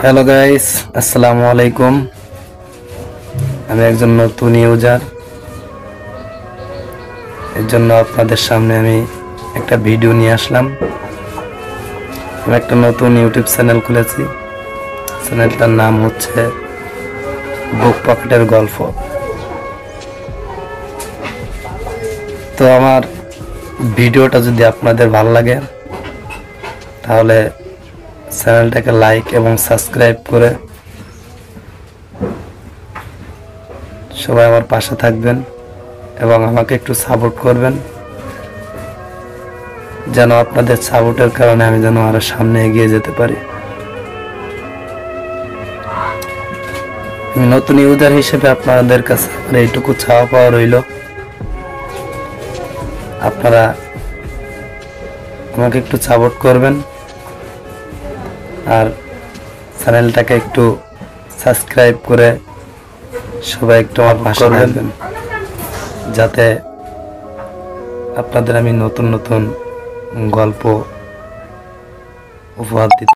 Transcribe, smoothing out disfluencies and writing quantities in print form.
Hello guys, আসসালামু আলাইকুম। আমি একজন নতুন ইউজার, এর জন্য আপনাদের সামনে আমি একটা ভিডিও নিয়ে আসলাম। আমি একটা নতুন ইউটিউব চ্যানেল খুলেছি। চ্যানেলটার নাম হচ্ছে বুক পকেটের গল্প। তো আমার ভিডিওটা যদি আপনাদের ভালো লাগে তাহলে চ্যানেলটাকে লাইক এবং সাবস্ক্রাইব করে সবাই আমার পাশে থাকবেন এবং আমাকে একটু সাপোর্ট করবেন, যেন আপনাদের সাপোর্টের কারণে আমি যেন আরো সামনে এগিয়ে যেতে পারি। আমি নতুন ইউজার হিসেবে আপনাদের কাছে আমার এইটুকু চাওয়া পাওয়া রইল, আপনারা আমাকে একটু সাপোর্ট করবেন আর চ্যানেলটাকে একটু সাবস্ক্রাইব করে সবাই একটু আমার পাশে থাকবেন, যাতে আপনাদের আমি নতুন নতুন গল্প উপহার দিতে